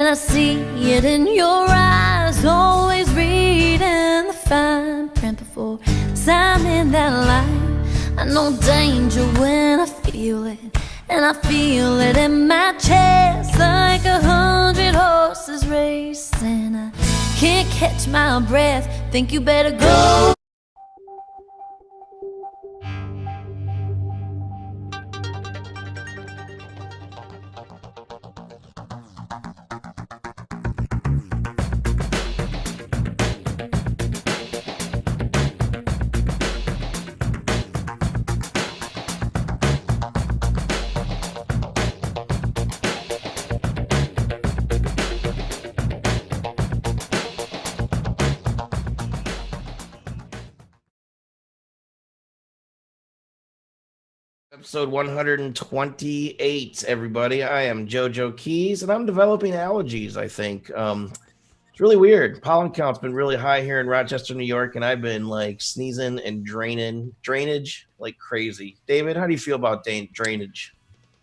I see it in your eyes, always reading the fine print before signing that line. I know danger when I feel it, and I feel it in my chest like 100 horses racing. I can't catch my breath, think you better go. Episode 128, everybody. I am JoeJoeKeys, and I'm developing allergies, I think. It's really weird. Pollen count's been really high here in Rochester, New York, and I've been, like, sneezing and drainage like crazy. David, how do you feel about drainage?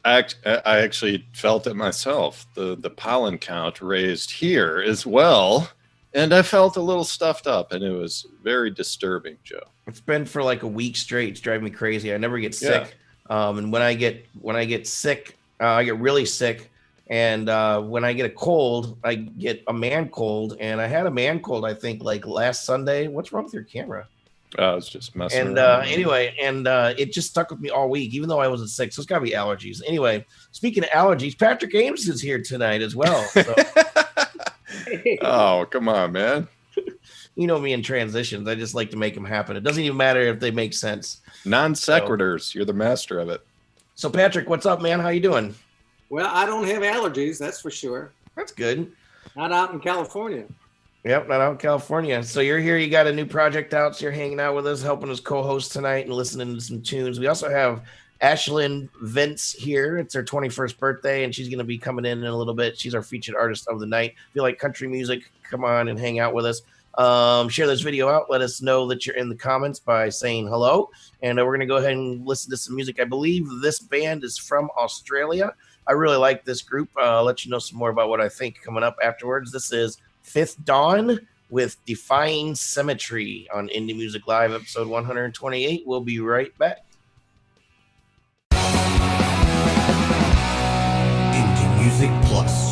I actually felt it myself. The pollen count raised here as well, and I felt a little stuffed up, and it was very disturbing, Joe. It's been for like a week straight. It's driving me crazy. I never get sick. Yeah. And when I get sick, I get really sick. And when I get a cold, I get a man cold. And I had a man cold, I think, like last Sunday. What's wrong with your camera? I was just messing around. Anyway, it just stuck with me all week, even though I wasn't sick. So it's got to be allergies. Anyway, speaking of allergies, Patrick Ames is here tonight as well. So. Oh, come on, man. You know me in transitions. I just like to make them happen. It doesn't even matter if they make sense. Non sequiturs. So, you're the master of it. So, Patrick, what's up, man? How you doing? Well, I don't have allergies, that's for sure. That's good. Not out in California. Yep, not out in California. So you're here. You got a new project out. So you're hanging out with us, helping us co-host tonight and listening to some tunes. We also have Ashlynne Vince here. It's her 21st birthday, and she's going to be coming in a little bit. She's our featured artist of the night. If you like country music, come on and hang out with us. Share this video out. Let us know that you're in the comments by saying hello. And we're going to go ahead and listen to some music. I believe this band is from Australia. I really like this group. I'll let you know some more about what I think coming up afterwards. This is Fifth Dawn with Defying Symmetry on Indie Music Live, episode 128. We'll be right back. Indie Music Plus.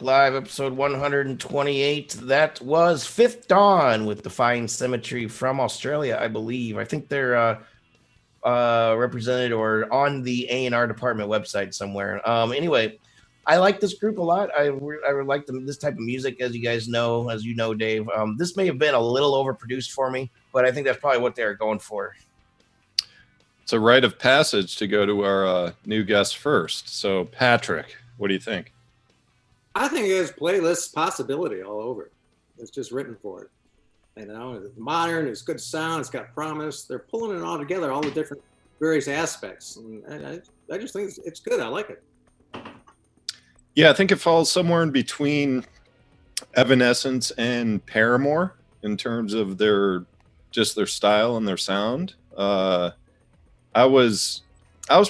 Live, episode 128. That was Fifth Dawn with Defying Symmetry from Australia, I believe. I think they're represented or on the A&R department website somewhere. Anyway, I like this group a lot. I like this type of music, as you know, Dave. This may have been a little overproduced for me, but I think that's probably what they're going for. It's a rite of passage to go to our new guest first. So, Patrick, what do you think? I think it has playlist possibility all over. It's just written for it. You know, it's modern, it's good sound, it's got promise. They're pulling it all together, all the different various aspects. And I just think it's good. I like it. Yeah, I think it falls somewhere in between Evanescence and Paramore in terms of their style and their sound. I was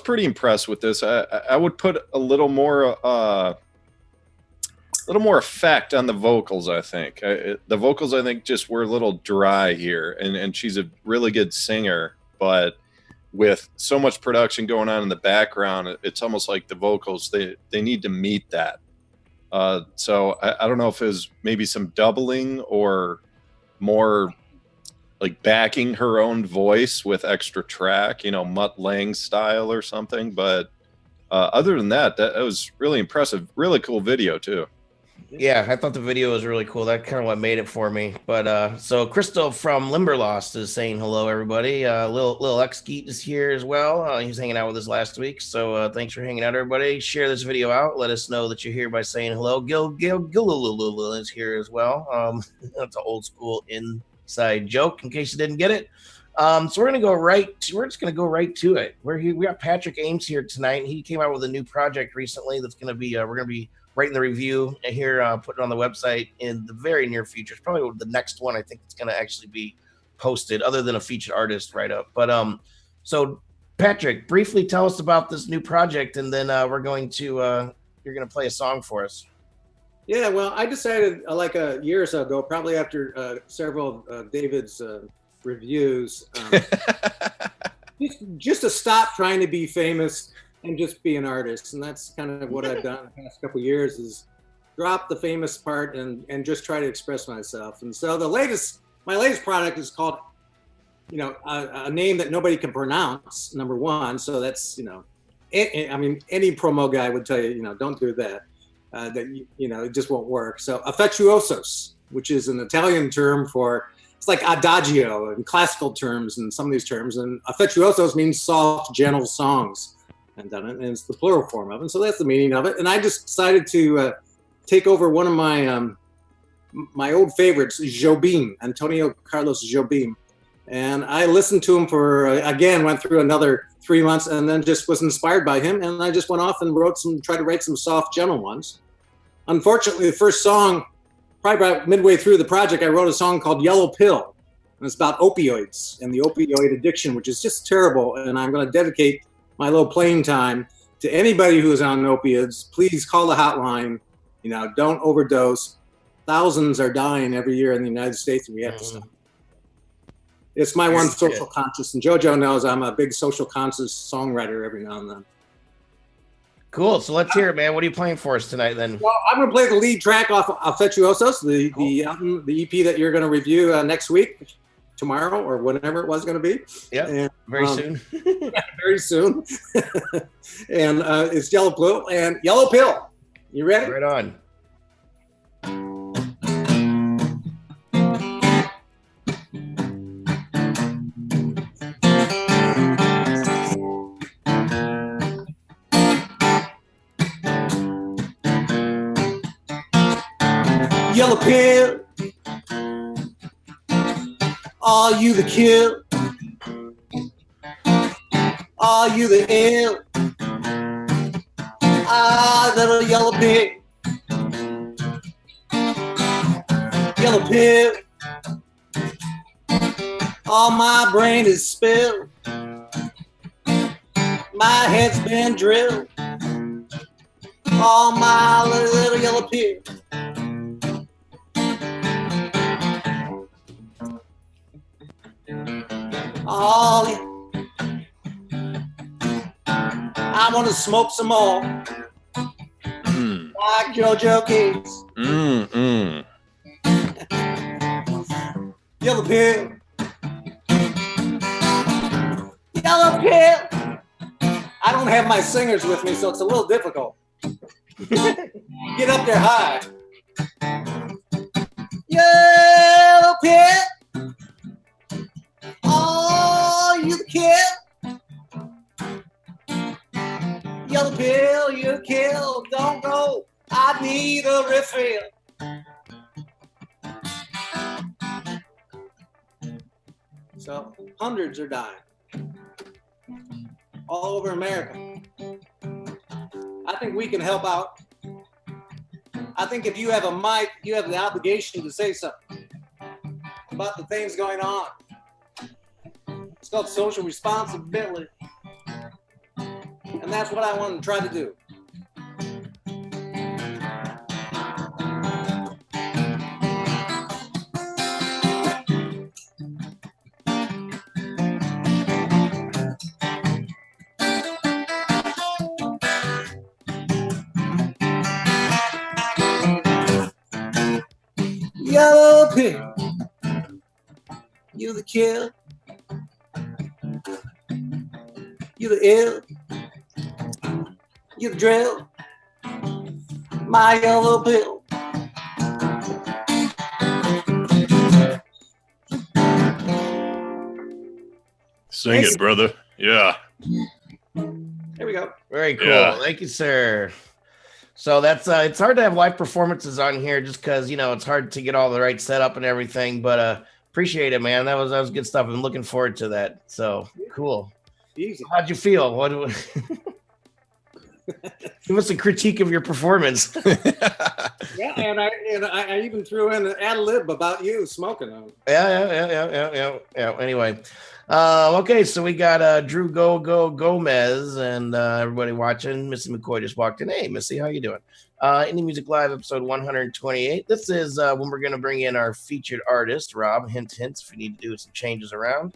pretty impressed with this. I would put a little more effect on the vocals. I think the vocals just were a little dry here, and she's a really good singer, but with so much production going on in the background, it's almost like the vocals, they need to meet that. So I don't know if it was maybe some doubling or more like backing her own voice with extra track, Mutt Lange style or something. But other than that was really impressive. Really cool video too. Yeah, I thought the video was really cool. That kind of what made it for me. But so Crystal from Limberlost is saying hello, everybody. Lil X Geet is here as well. He was hanging out with us last week. So thanks for hanging out, everybody. Share this video out. Let us know that you're here by saying hello. Gil is here as well. That's an old school inside joke in case you didn't get it. So we're just gonna go right to it. We got Patrick Ames here tonight, and he came out with a new project recently that's gonna be we're gonna be writing the review here, putting it on the website in the very near future. It's probably the next one I think it's going to actually be posted, other than a featured artist write-up. But so Patrick, briefly tell us about this new project, and then you're going to play a song for us. Yeah, well, I decided like a year or so ago, probably after several of David's reviews, just to stop trying to be famous and just be an artist. And that's kind of what I've done the past couple of years, is drop the famous part and just try to express myself. And so my latest product is called, a name that nobody can pronounce, number one. So that's, any promo guy would tell you, don't do that. It just won't work. So affettuosos, which is an Italian term for, it's like adagio in classical terms and some of these terms. And affettuosos means soft, gentle songs. And done it, and it's the plural form of it. And so that's the meaning of it. And I just decided to take over one of my my old favorites, Jobim, Antonio Carlos Jobim. And I listened to him went through another 3 months, and then just was inspired by him. And I just went off and tried to write some soft, gentle ones. Unfortunately, the first song, probably about midway through the project, I wrote a song called Yellow Pill. And it's about opioids and the opioid addiction, which is just terrible. And I'm going to dedicate my little playing time to anybody who is on opiates. Please call the hotline. Don't overdose. Thousands are dying every year in the United States, and we have to stop. It's my one social conscious, and JoJo knows I'm a big social conscious songwriter every now and then. Cool. So let's hear it, man. What are you playing for us tonight, then? Well, I'm going to play the lead track off Affettuosos, the album, the EP that you're going to review next week. Tomorrow or whenever it was going to be. Yeah, very soon. Very soon. And it's Yellow Pill and Yellow Pill. You ready? Right on. Yellow Pill. Are you the kill? Are you the ill? Little yellow pill. Yellow pill. All my brain is spilled. My head's been drilled. All my little yellow pill. Oh, I want to smoke some more. Like JoeJoeKeys. Yellow pill. Yellow pill. I don't have my singers with me, so it's a little difficult. Get up there high. Yellow pill. Oh, you the kill. Yellow pill, you kill. Don't go. I need a refill. So hundreds are dying all over America. I think we can help out. I think if you have a mic, you have the obligation to say something about the things going on. It's called social responsibility. And that's what I want to try to do. Yellow pig, you the kill, you the ill, you the drill, my yellow pill. Sing it, brother. Yeah. There we go. Very cool. Yeah. Thank you, sir. So that's it's hard to have live performances on here just because it's hard to get all the right setup and everything. But appreciate it, man. That was good stuff. I'm looking forward to that. So cool. Easy. How'd you feel? Give us a critique of your performance. Yeah, and I even threw in an ad lib about you smoking on. Yeah. Anyway, okay, so we got Drew Gomez and everybody watching. Missy McCoy just walked in. Hey, Missy, how you doing? Indie Music Live episode 128. This is when we're going to bring in our featured artist, Rob. Hints, if we need to do some changes around.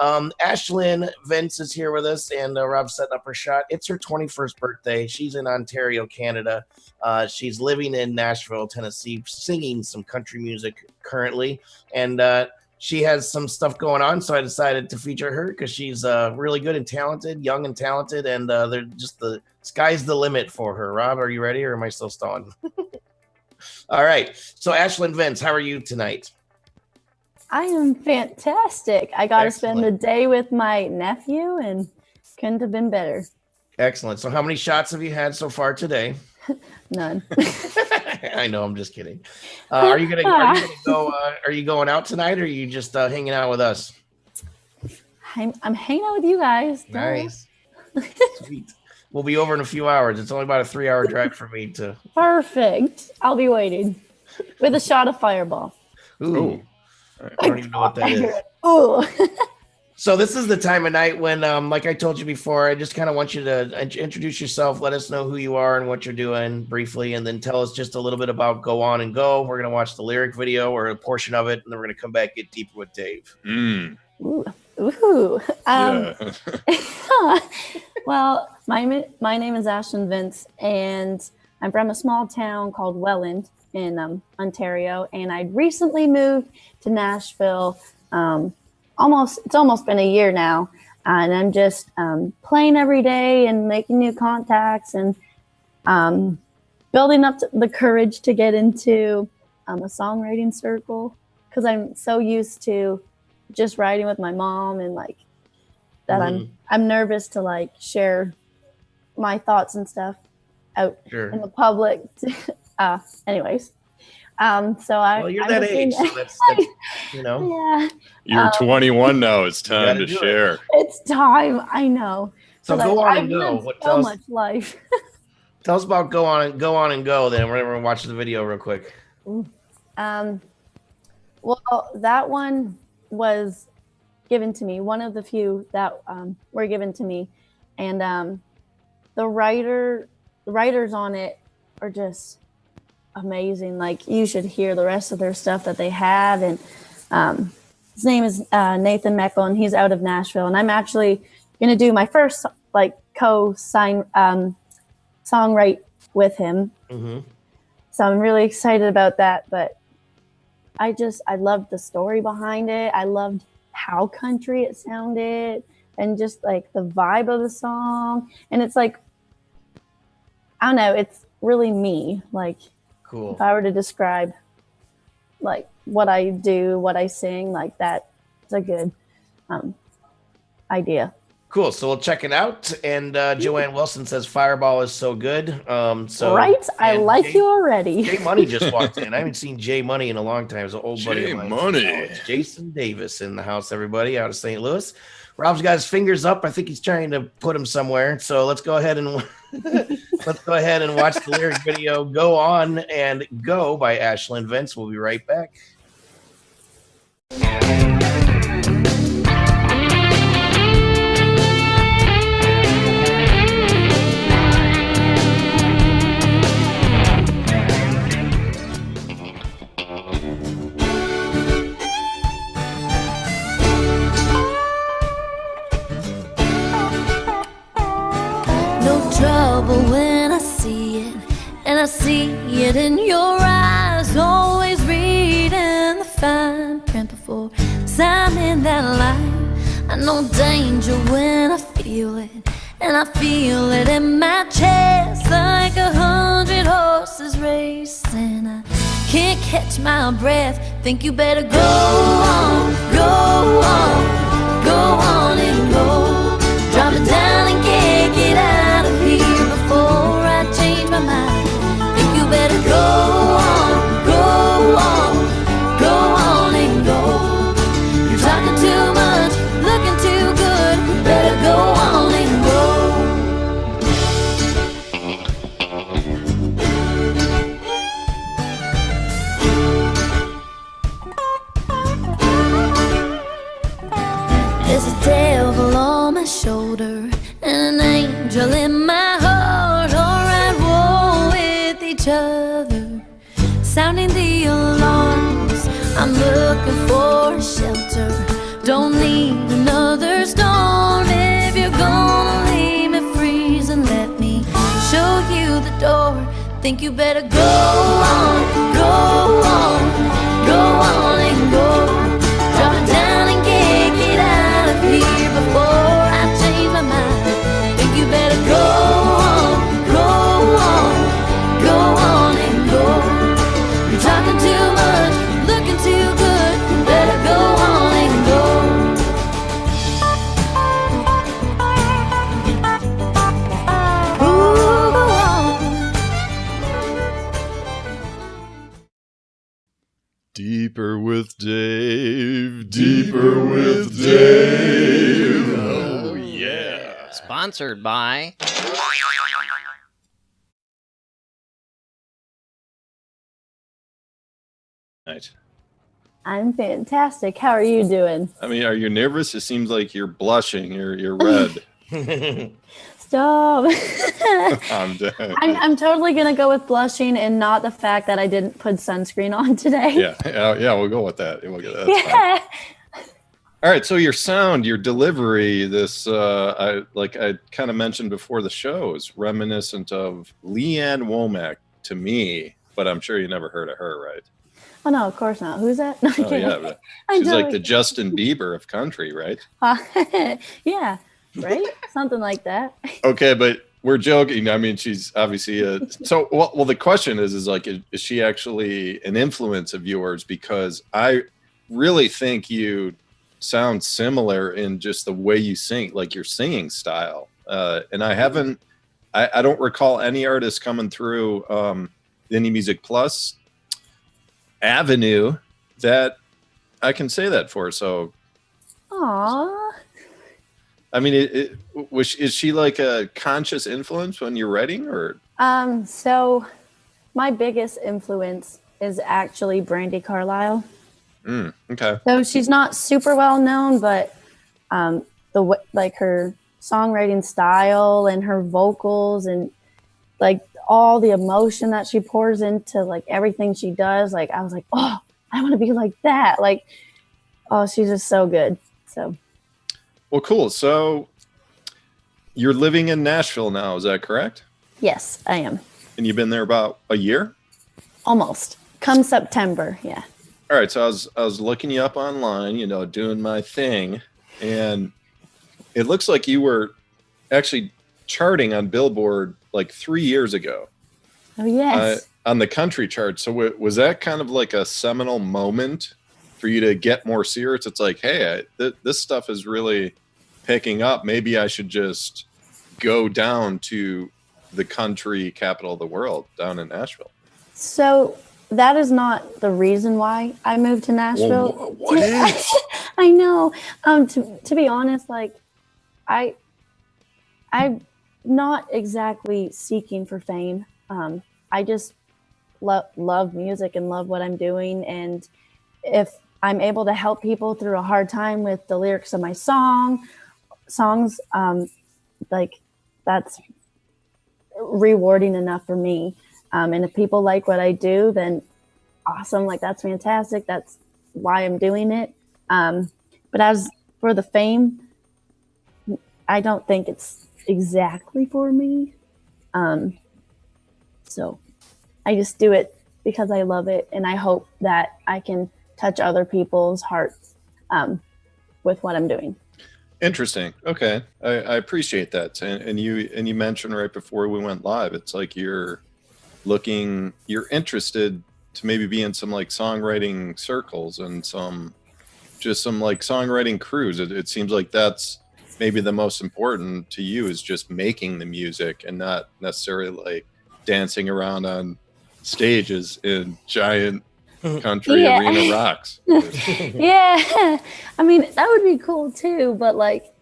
Ashlynne Vince is here with us, and Rob's setting up her shot. It's her 21st birthday. She's in Ontario, Canada. She's living in Nashville, Tennessee, singing some country music currently, and she has some stuff going on, so I decided to feature her because she's really good and talented, young and talented, and they're just the sky's the limit for her. Rob, are you ready, or am I still stalling? All right, so Ashlynne Vince, how are you tonight? I am fantastic. I got to Excellent. spend the day with my nephew and couldn't have been better. Excellent. So how many shots have you had so far today? None. I know, I'm just kidding. Are you gonna go? Are you going out tonight, or are you just hanging out with us? I'm hanging out with you guys. Nice. Sweet. We'll be over in a few hours. It's only about a 3-hour drive for me to. Perfect. I'll be waiting with a shot of Fireball. Ooh. I don't even know what that is. Oh. So this is the time of night when, like I told you before, I just kind of want you to introduce yourself, let us know who you are and what you're doing briefly, and then tell us just a little bit about Go On and Go. We're going to watch the lyric video or a portion of it, and then we're going to come back, get deeper with Dave. Ooh. Yeah. Well, my name is Ashlynne Vince, and I'm from a small town called Welland in Ontario, and I recently moved to Nashville. It's almost been a year now, and I'm just playing every day and making new contacts and building up the courage to get into a songwriting circle, because I'm so used to just writing with my mom and like that. I'm nervous to like share my thoughts and stuff out in the public. Anyways. Well, you're that age, so that's Yeah. You're 21 now. It's time to share. It's time. I know. So Go On and I've Go. lived so much life. Tell us about Go On and Go. Then we're gonna watch the video real quick. Well, that one was given to me. One of the few that were given to me, and the writers on it are just amazing. Like, you should hear the rest of their stuff that they have. And his name is Nathan Meckel, and he's out of Nashville. And I'm actually gonna do my first like songwrite with him. Mm-hmm. So I'm really excited about that. But I loved the story behind it. I loved how country it sounded. and just like the vibe of the song. And it's like, I don't know, it's really me. Like, Cool. if I were to describe like what I do, what I sing, like that, it's a good idea. Cool. So we'll check it out. And Joanne Wilson says Fireball is so good. So Right? I and like you already. Jay Money just walked in. I haven't seen Jay Money in a long time. He's an old buddy of mine. Jay Money. It's Jason Davis in the house, everybody, out of St. Louis. Rob's got his fingers up. I think he's trying to put them somewhere. So let's go ahead and watch the lyric video Go On and Go by Ashlynne Vince. We'll be right back. Trouble when I see it, and I see it in your eyes. Always reading the fine print before signing that line. I know danger when I feel it, and I feel it in my chest like 100 horses racing. I can't catch my breath. Think you better go on, go on, go on and go. Drop it down and get out of here before I change my mind. Think you better go on, go on, go on and go. You're talking too much, looking too good. Better go on and go. There's a devil on my shoulder and an angel in my heart. Alright, war with each other, sounding the alarms. I'm looking for a shelter, don't need another storm. If you're gonna leave me freezing, let me show you the door. Think you better go on, go on, go on and go. Drop it down and get out of here before I change my mind. Think you better go on, go on, go on and go. You're talking too much, looking too good. Better go on and go. Ooh, go on. Deeper with Dave. Deeper with Dave. Oh, yeah. Sponsored by Right. I'm fantastic. How are you doing? I mean, are you nervous? It seems like you're blushing. You're red. Stop. I'm dead. I'm totally gonna go with blushing and not the fact that I didn't put sunscreen on today. Yeah, we'll go with that. We'll get that. That's fine. All right, so your sound, your delivery, this I kind of mentioned before the show, is reminiscent of Leanne Womack to me, but I'm sure you never heard of her, right? Oh no, of course not. Who's that? No, I'm Oh kidding. yeah, but she's like the Justin Bieber of country, right? Yeah, right? Something like that. Okay, but we're joking. I mean, she's obviously so. Well, the question is like, is she actually an influence of yours? Because I really think you sound similar in just the way you sing, like your singing style. And I don't recall any artist coming through Indie Music Plus avenue that I can say that for. So, Aww. I mean, is she like a conscious influence when you're writing, or? So my biggest influence is actually Brandy Carlisle. Okay. So she's not super well known, but like her songwriting style and her vocals and like all the emotion that she pours into like everything she does, like I was like, oh, I want to be like that. Like, oh, she's just so good. So. Well, cool. So you're living in Nashville now, is that correct? Yes, I am. And you've been there about a year? Almost. Come September, yeah. All right, so I was looking you up online, doing my thing, and it looks like you were actually charting on Billboard like 3 years ago. Oh, yes. On the country chart. So was that kind of like a seminal moment for you to get more serious? It's like, hey, this stuff is really picking up. Maybe I should just go down to the country capital of the world down in Nashville. So that is not the reason why I moved to Nashville. Well, what is? I know. To be honest, like I'm not exactly seeking for fame. I just love music and love what I'm doing. And if I'm able to help people through a hard time with the lyrics of my songs, like that's rewarding enough for me. And if people like what I do, then awesome. Like that's fantastic. That's why I'm doing it. But as for the fame, I don't think it's exactly for me. So I just do it because I love it. And I hope that I can touch other people's hearts with what I'm doing. Interesting. Okay. I appreciate that. And you mentioned right before we went live, it's like you're interested to maybe be in some like songwriting circles and some like songwriting crews. It seems like that's maybe the most important to you, is just making the music and not necessarily like dancing around on stages in giant country arena rocks. Yeah. I mean, that would be cool too, but like,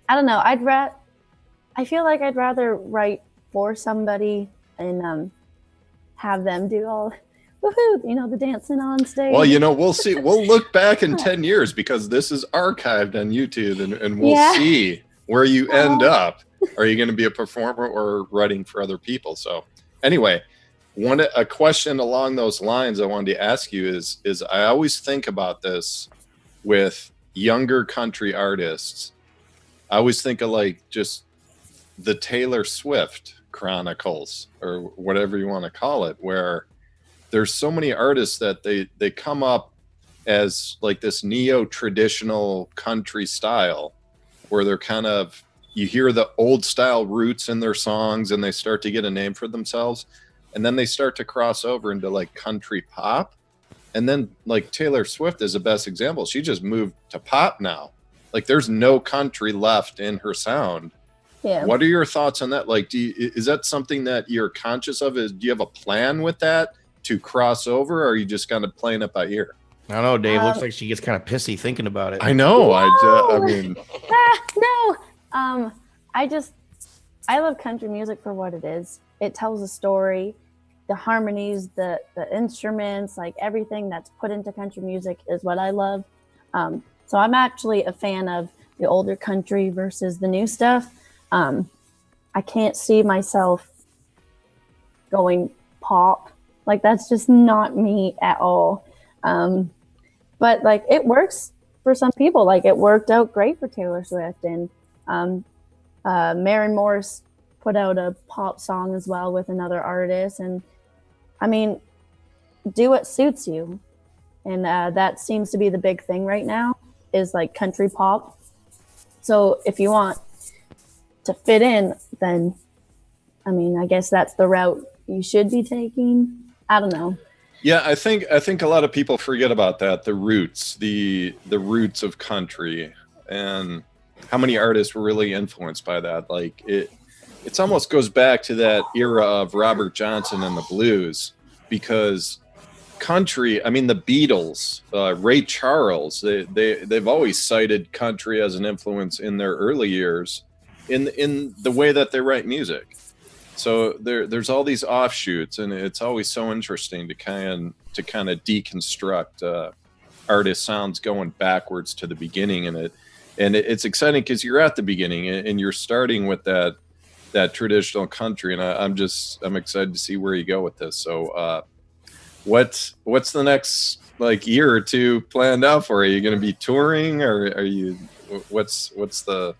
I don't know. I feel like I'd rather write for somebody and have them do all woohoo, the dancing on stage. Well, we'll see. We'll look back in 10 years because this is archived on YouTube and we'll see where you end up. Are you going to be a performer or writing for other people? So anyway, a question along those lines I wanted to ask you is I always think about this with younger country artists. I always think of like just the Taylor Swift chronicles or whatever you want to call it, where there's so many artists that they come up as like this neo-traditional country style where they're kind of, you hear the old style roots in their songs and they start to get a name for themselves. And then they start to cross over into like country pop. And then like Taylor Swift is the best example. She just moved to pop now. Like there's no country left in her sound. Yeah. What are your thoughts on that? Like, is that something that you're conscious of? Do you have a plan with that to cross over, or are you just kind of playing it by ear? I don't know, Dave. Looks like she gets kind of pissy thinking about it. I know. No! I mean, no. I love country music for what it is. It tells a story. The harmonies, the instruments, like everything that's put into country music is what I love. So I'm actually a fan of the older country versus the new stuff. I can't see myself going pop. Like that's just not me at all. But like it works for some people. Like it worked out great for Taylor Swift, and Maren Morris put out a pop song as well with another artist. And I mean, do what suits you. And that seems to be the big thing right now, is like country pop. So if you want to fit in, then I mean, I guess that's the route you should be taking. I don't know. Yeah, I think a lot of people forget about that, the roots, the roots of country, and how many artists were really influenced by that. Like it's almost goes back to that era of Robert Johnson and the blues, because country, I mean, the Beatles, Ray Charles, they've always cited country as an influence in their early years in the way that they write music. So there's all these offshoots, and it's always so interesting to kind of deconstruct artist sounds going backwards to the beginning, and it's exciting because you're at the beginning and you're starting with that traditional country, and I'm excited to see where you go with this. So what's the next like year or two planned out for? Are you going to be touring, or are you what's the?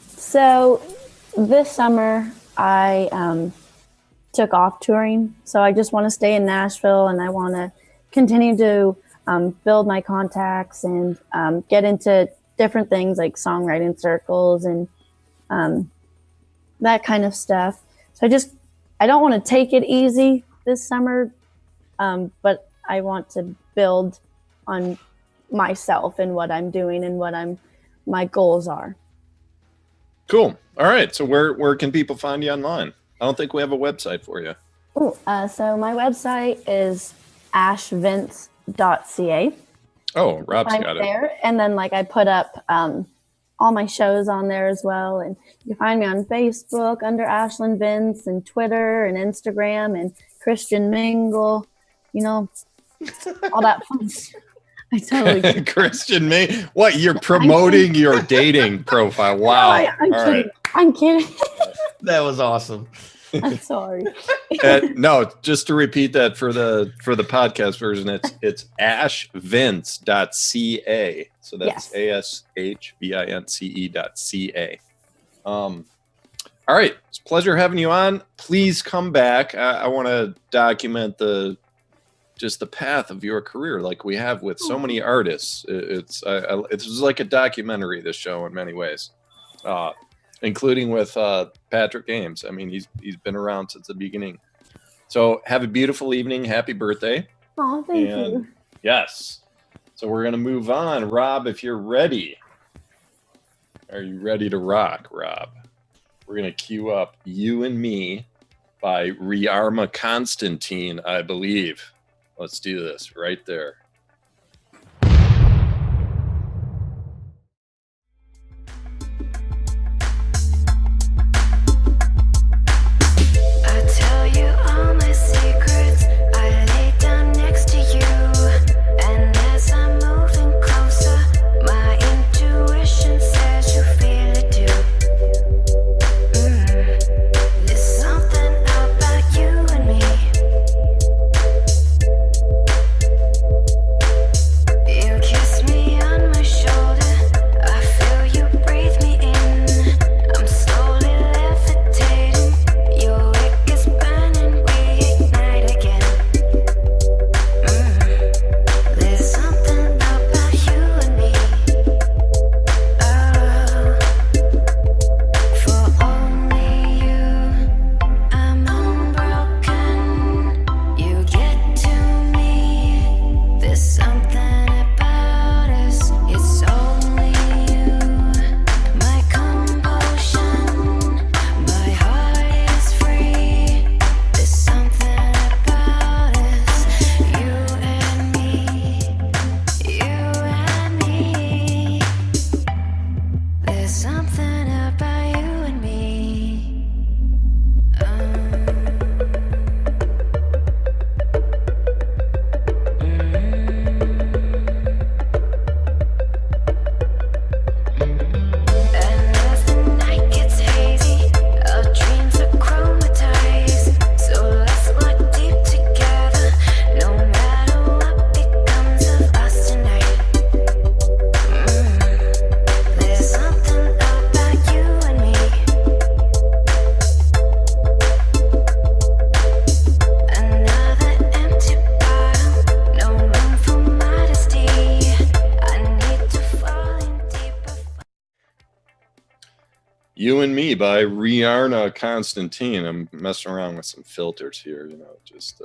So this summer I took off touring, so I just want to stay in Nashville, and I want to continue to build my contacts and get into different things like songwriting circles and that kind of stuff. So I don't want to take it easy this summer, but I want to build on myself and what I'm doing and what my goals are. Cool. All right. So where can people find you online? I don't think we have a website for you. Ooh, so my website is ashvince.ca. Oh, Rob's got it. There. And then I put up all my shows on there as well. And you can find me on Facebook under Ashlynne Vince, and Twitter and Instagram and Christian Mingle, all that fun stuff. I totally Christian Mingle. What, you're promoting your dating profile? Wow. No, I'm kidding. Right. I'm kidding. That was awesome. I'm sorry. No, just to repeat that for the podcast version, it's ashvince.ca. So that's ASHVINCE.ca. All right, it's a pleasure having you on. Please come back. I want to document the path of your career, like we have with so many artists. It's like a documentary, this show, in many ways. Including with Patrick Ames. I mean, he's been around since the beginning. So have a beautiful evening. Happy birthday. Oh, thank you. Yes. So we're going to move on. Rob, if you're ready. Are you ready to rock, Rob? We're going to cue up You and Me by ReArna Constantine, I believe. Let's do this right there. You and Me by ReArna Constantine. I'm messing around with some filters here, just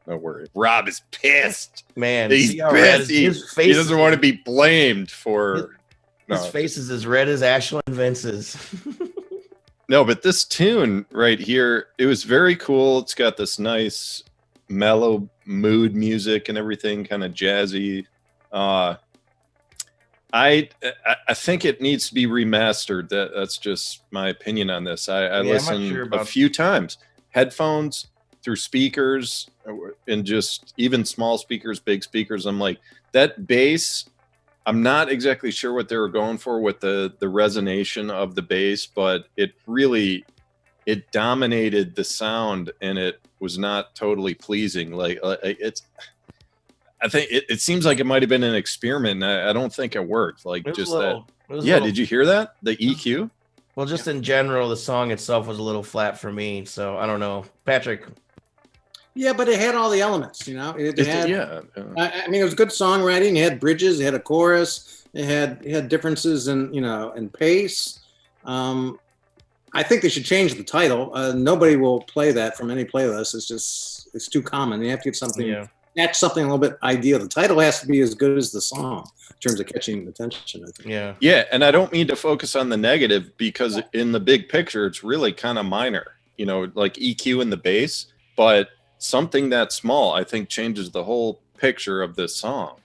no worry. Rob is pissed. Man, he's pissed. He doesn't want to be blamed for... His face is as red as Ashlynne Vince's. No, but this tune right here, it was very cool. It's got this nice mellow mood music and everything, kind of jazzy. I think it needs to be remastered. That's just my opinion on this. I listened a few times, headphones, through speakers, and just even small speakers, big speakers. I'm like, that bass, I'm not exactly sure what they were going for with the resonation of the bass, but it dominated the sound, and it was not totally pleasing. I think it seems like it might have been an experiment. And I don't think it worked. Did you hear that? The EQ? Well, just in general, the song itself was a little flat for me. So I don't know. Patrick. Yeah, but it had all the elements, you know. It had, yeah. I mean, it was good songwriting. It had bridges, it had a chorus, it had differences in, you know, in pace. I think they should change the title. Nobody will play that from any playlist. It's too common. You have to get something, match something a little bit ideal. The title has to be as good as the song in terms of catching attention, I think. Yeah. Yeah, and I don't mean to focus on the negative, because in the big picture, it's really kind of minor, you know, like EQ in the bass, but something that small, I think, changes the whole picture of this song.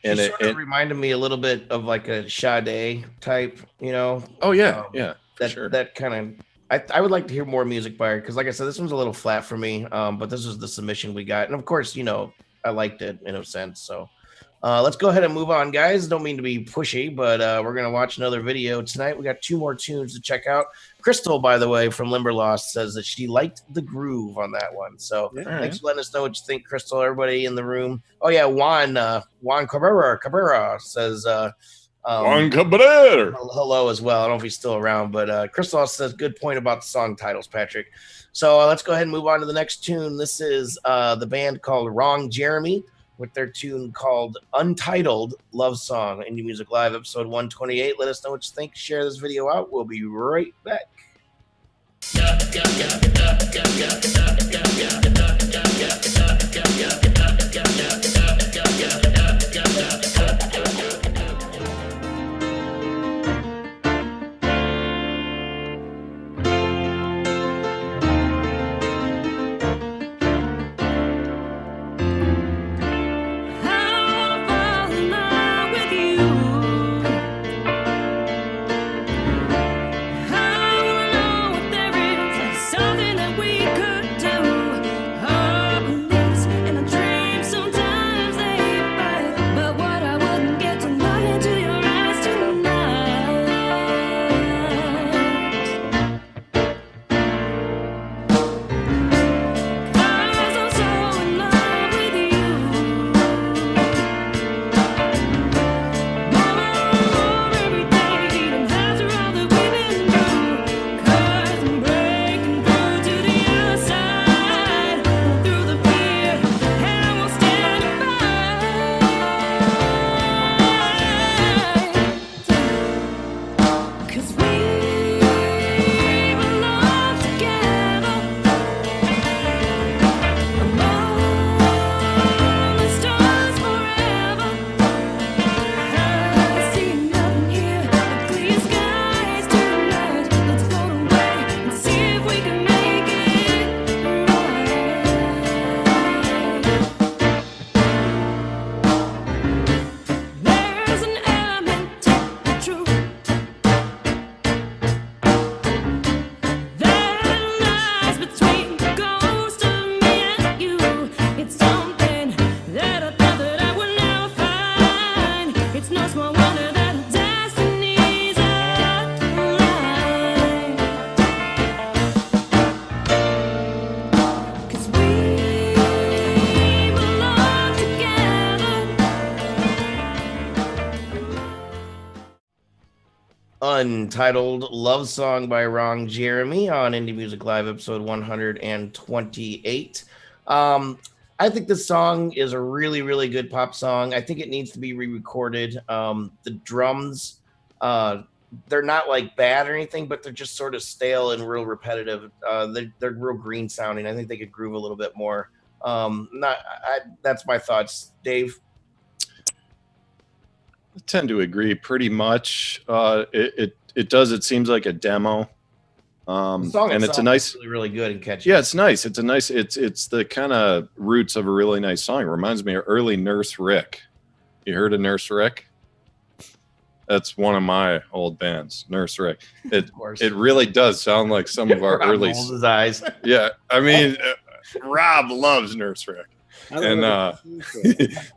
And it sort of reminded me a little bit of like a Sade type, you know. Oh yeah, yeah. That kind of, I would like to hear more music by her, because like I said, this one's a little flat for me, but this is the submission we got, and of course, you know, I liked it in a sense. So let's go ahead and move on, guys. Don't mean to be pushy, but we're gonna watch another video tonight. We got 2 more tunes to check out. Crystal, by the way, from Limberlost, says that she liked the groove on that one. So thanks for letting us know what you think, Crystal. Everybody in the room. Oh yeah, Juan Cabrera says Juan Cabrera. Hello as well. I don't know if he's still around, but Crystal says good point about the song titles, Patrick. So let's go ahead and move on to the next tune. This is the band called Wrong Jeremy with their tune called Untitled Love Song. Indie Music Live, episode 128. Let us know what you think. Share this video out. We'll be right back. Something that we could do. Untitled Love Song by Wrong Jeremy on Indie Music Live, episode 128. I think this song is a really, really good pop song. I think it needs to be re-recorded. The drums, they're not like bad or anything, but they're just sort of stale and real repetitive. They're real green sounding. I think they could groove a little bit more. That's my thoughts. Dave? I tend to agree pretty much. It does. It seems like a demo. The song and it's a nice, really good and catchy. Yeah, it's nice. It's a nice. It's the kind of roots of a really nice song. It reminds me of early Nurse Rick. You heard of Nurse Rick? That's one of my old bands, Nurse Rick. It really does sound like some of our early. His eyes. Yeah, I mean, Rob loves Nurse Rick, and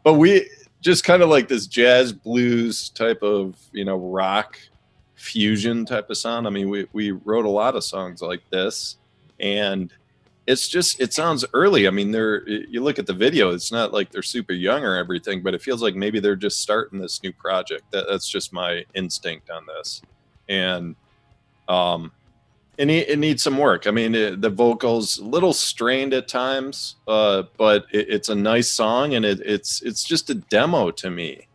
but we just kind of like this jazz blues type of rock fusion type of sound. I mean, we wrote a lot of songs like this, and it sounds early. I mean, you look at the video, it's not like they're super young or everything, but it feels like maybe they're just starting this new project. That's just my instinct on this. And it needs some work. I mean, the vocals a little strained at times, but it's a nice song, and it's just a demo to me.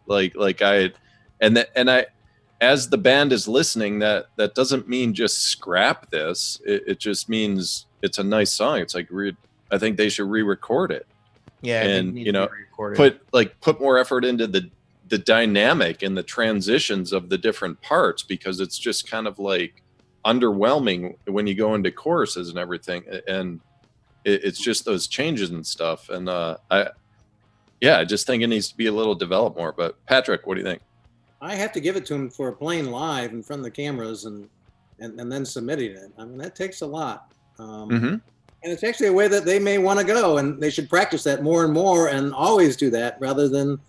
As the band is listening, that doesn't mean just scrap this. It just means it's a nice song. It's like I think they should re-record it. Yeah, and put more effort into the dynamic and the transitions of the different parts, because it's just kind of like underwhelming when you go into choruses and everything, and it's just those changes and stuff. And I just think it needs to be a little developed more. But Patrick, what do you think? I have to give it to him for playing live in front of the cameras and then submitting it. I mean, that takes a lot. And it's actually a way that they may want to go, and they should practice that more and more, and always do that, rather than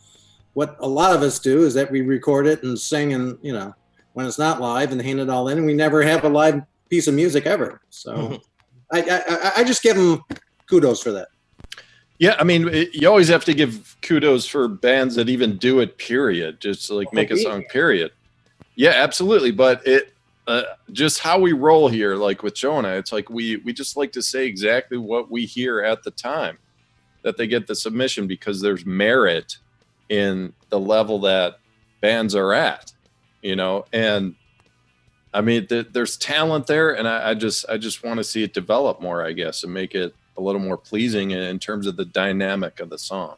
what a lot of us do, is that we record it and sing, and when it's not live, and hand it all in, and we never have a live piece of music ever. So I just give them kudos for that. Yeah, I mean, you always have to give kudos for bands that even do it, period. Just like make a song, period. Yeah, absolutely. But it just how we roll here, like with Joe and I, it's like we just like to say exactly what we hear at the time that they get the submission, because there's merit in the level that bands are at, and I mean, there's talent there, and I just want to see it develop more, I guess, and make it a little more pleasing in terms of the dynamic of the song.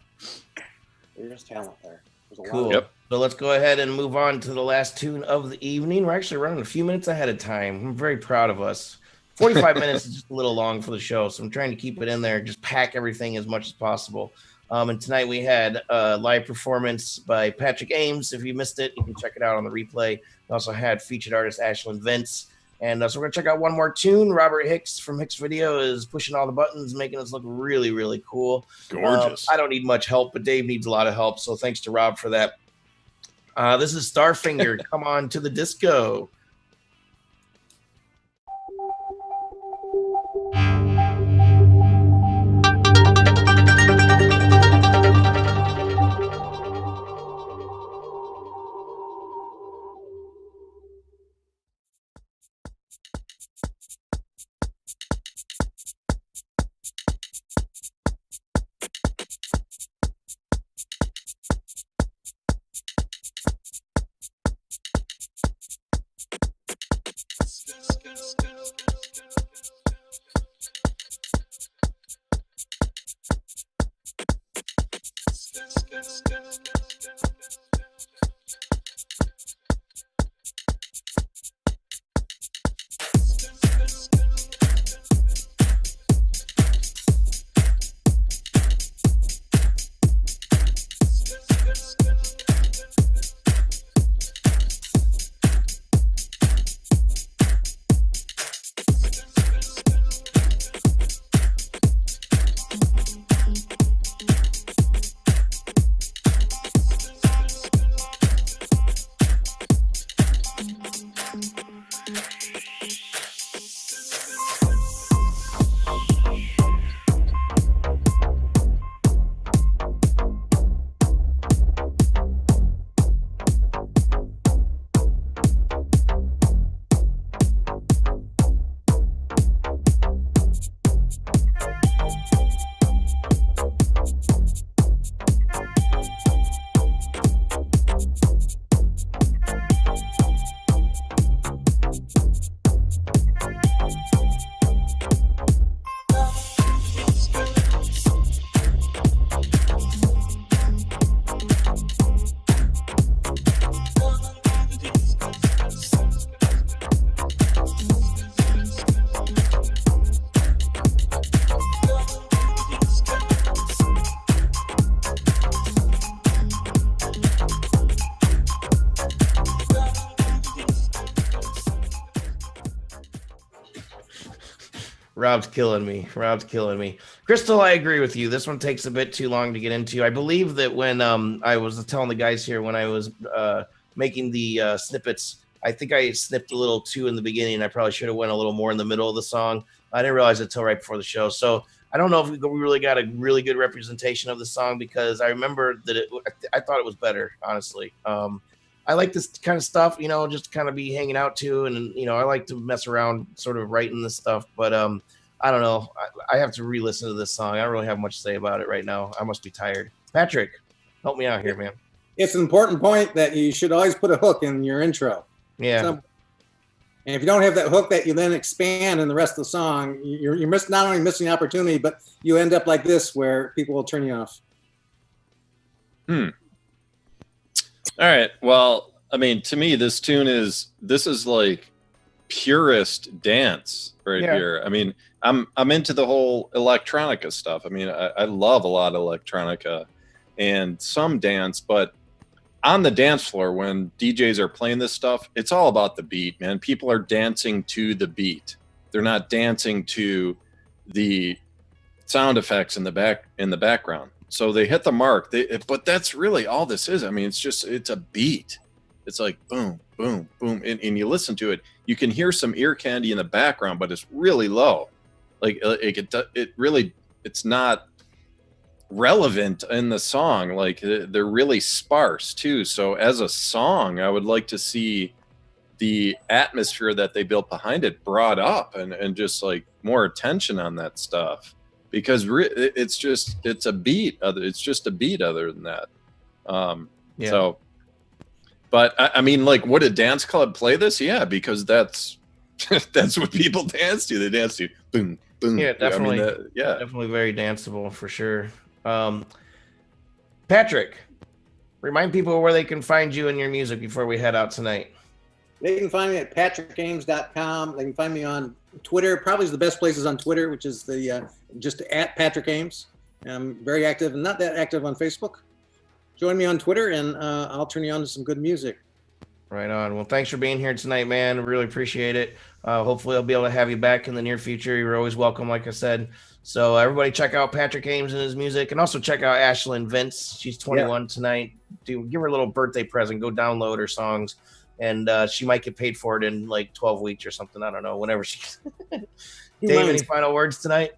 There's talent there. There's a Cool. Yep. So let's go ahead and move on to the last tune of the evening. We're actually running a few minutes ahead of time. I'm very proud of us. 45 minutes is just a little long for the show, so I'm trying to keep it in there, just pack everything as much as possible. And tonight we had a live performance by Patrick Ames. If you missed it, you can check it out on the replay. We also had featured artist Ashlynne Vince. And so we're going to check out one more tune. Robert Hicks from Hixvideo is pushing all the buttons, making us look really, really cool. Gorgeous. I don't need much help, but Dave needs a lot of help. So thanks to Rob for that. This is Starfinger. Come on to the disco. Rob's killing me. Crystal, I agree with you. This one takes a bit too long to get into. I believe that when I was telling the guys here, when I was making the snippets, I think I snipped a little too in the beginning. I probably should have went a little more in the middle of the song. I didn't realize it until right before the show. So I don't know if we really got a really good representation of the song, because I remember that I thought it was better, honestly. I like this kind of stuff, you know, just kind of be hanging out to, and you know, I like to mess around, sort of writing this stuff. But I don't know. I have to re-listen to this song. I don't really have much to say about it right now. I must be tired. Patrick, help me out here, man. It's an important point that you should always put a hook in your intro. Yeah. And if you don't have that hook that you then expand in the rest of the song, you're not only missing opportunity, but you end up like this where people will turn you off. All right. Well, I mean, to me, this is like purest dance right here. I mean, I'm into the whole electronica stuff. I mean, I love a lot of electronica and some dance, but on the dance floor, when DJs are playing this stuff, it's all about the beat, man. People are dancing to the beat. They're not dancing to the sound effects in the background. So they hit the mark. But that's really all this is. I mean, it's a beat. It's like boom, boom, boom, and you listen to it. You can hear some ear candy in the background, but it's really low. Like it's not relevant in the song. Like they're really sparse too. So as a song, I would like to see the atmosphere that they built behind it brought up and just like more attention on that stuff, because it's a beat. It's just a beat other than that. So, but I mean, like, would a dance club play this? Yeah, because that's what people dance to. They dance to boom, boom. Yeah, definitely. I mean, definitely very danceable for sure. Patrick, remind people where they can find you and your music before we head out tonight. They can find me at patrickames.com. They can find me on Twitter. Probably the best place is on Twitter, which is the just at Patrick Ames. I'm very active and not that active on Facebook. Join me on Twitter, and I'll turn you on to some good music. Right on. Well, thanks for being here tonight, man. Really appreciate it. Hopefully I'll be able to have you back in the near future. You're always welcome, like I said. So everybody check out Patrick Ames and his music, and also check out Ashlynne Vince. She's 21 tonight. Give her a little birthday present. Go download her songs, and she might get paid for it in like 12 weeks or something. I don't know. Whenever she. Dave, any final words tonight?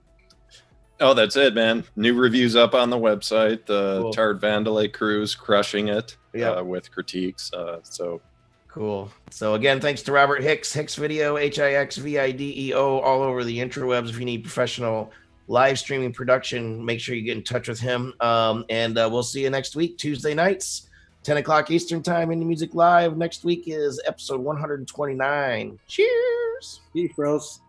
Oh, that's it, man. New reviews up on the website. The Tard Vandalay crew's crushing it with critiques. So cool. So again, thanks to Robert Hicks, Hixvideo, Hixvideo, all over the interwebs. If you need professional live streaming production, make sure you get in touch with him. And we'll see you next week, Tuesday nights, 10 o'clock Eastern time, Indie Music Live. Next week is episode 129. Cheers. Peace, bros.